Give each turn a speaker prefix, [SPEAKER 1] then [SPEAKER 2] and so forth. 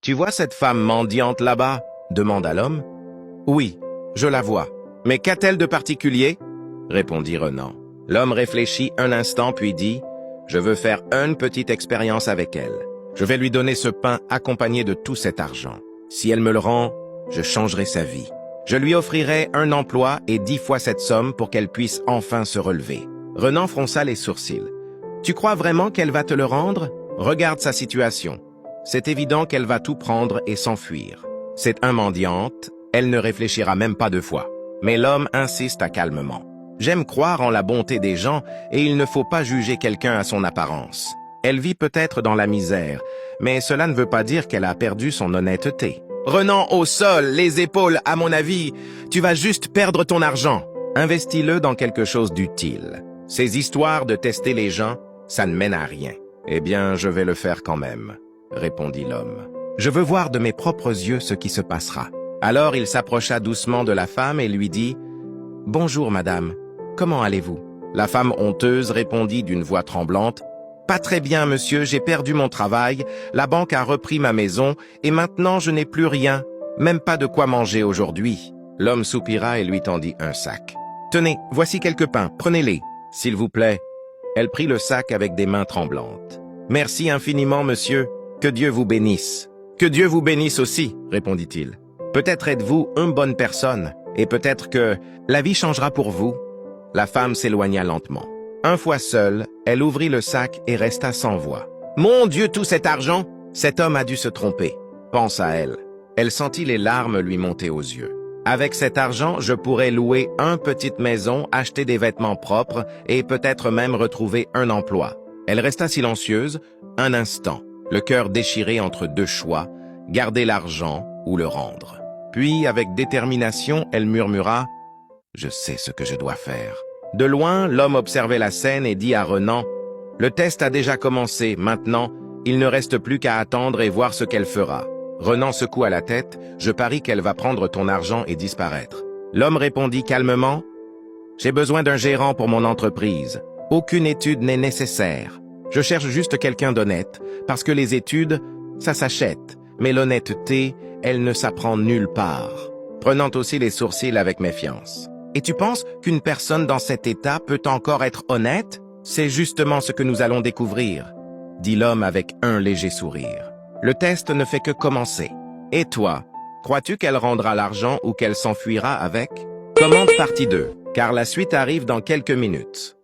[SPEAKER 1] Tu vois cette femme mendiante là-bas? Demanda l'homme. Oui, je la vois. Mais qu'a-t-elle de particulier? Répondit Renan. L'homme réfléchit un instant puis dit, je veux faire une petite expérience avec elle. Je vais lui donner ce pain accompagné de tout cet argent. Si elle me le rend, je changerai sa vie. Je lui offrirai un emploi et 10 fois cette somme pour qu'elle puisse enfin se relever. Renan fronça les sourcils. Tu crois vraiment qu'elle va te le rendre? Regarde sa situation. C'est évident qu'elle va tout prendre et s'enfuir. C'est une mendiante, elle ne réfléchira même pas 2 fois. Mais l'homme insista calmement. J'aime croire en la bonté des gens et il ne faut pas juger quelqu'un à son apparence. Elle vit peut-être dans la misère, mais cela ne veut pas dire qu'elle a perdu son honnêteté. Renan au sol, les épaules, à mon avis, tu vas juste perdre ton argent. Investis-le dans quelque chose d'utile. Ces histoires de tester les gens, ça ne mène à rien. Eh bien, je vais le faire quand même, répondit l'homme. Je veux voir de mes propres yeux ce qui se passera. Alors il s'approcha doucement de la femme et lui dit « Bonjour, madame. Comment allez-vous » La femme honteuse répondit d'une voix tremblante « Pas très bien, monsieur, j'ai perdu mon travail, la banque a repris ma maison et maintenant je n'ai plus rien, même pas de quoi manger aujourd'hui. » L'homme soupira et lui tendit un sac. « Tenez, voici quelques pains, prenez-les, s'il vous plaît. » Elle prit le sac avec des mains tremblantes. « Merci infiniment, monsieur. Que Dieu vous bénisse. »« Que Dieu vous bénisse aussi, » répondit-il. « Peut-être êtes-vous une bonne personne, et peut-être que la vie changera pour vous. » La femme s'éloigna lentement. Une fois seule, elle ouvrit le sac et resta sans voix. « Mon Dieu, tout cet argent! Cet homme a dû se tromper, » pensa-elle. Elle sentit les larmes lui monter aux yeux. « Avec cet argent, je pourrais louer une petite maison, acheter des vêtements propres et peut-être même retrouver un emploi. » Elle resta silencieuse un instant, le cœur déchiré entre 2 choix, garder l'argent ou le rendre. Puis, avec détermination, elle murmura « Je sais ce que je dois faire. » De loin, l'homme observait la scène et dit à Renan « Le test a déjà commencé, maintenant, il ne reste plus qu'à attendre et voir ce qu'elle fera. » Renan secoua la tête « Je parie qu'elle va prendre ton argent et disparaître. » L'homme répondit calmement « J'ai besoin d'un gérant pour mon entreprise. Aucune étude n'est nécessaire. Je cherche juste quelqu'un d'honnête, parce que les études, ça s'achète, mais l'honnêteté, elle ne s'apprend nulle part. » Prenant aussi les sourcils avec méfiance. « Et tu penses qu'une personne dans cet état peut encore être honnête? C'est justement ce que nous allons découvrir, » dit l'homme avec un léger sourire. « Le test ne fait que commencer. Et toi, crois-tu qu'elle rendra l'argent ou qu'elle s'enfuira avec? » Commande partie 2, car la suite arrive dans quelques minutes.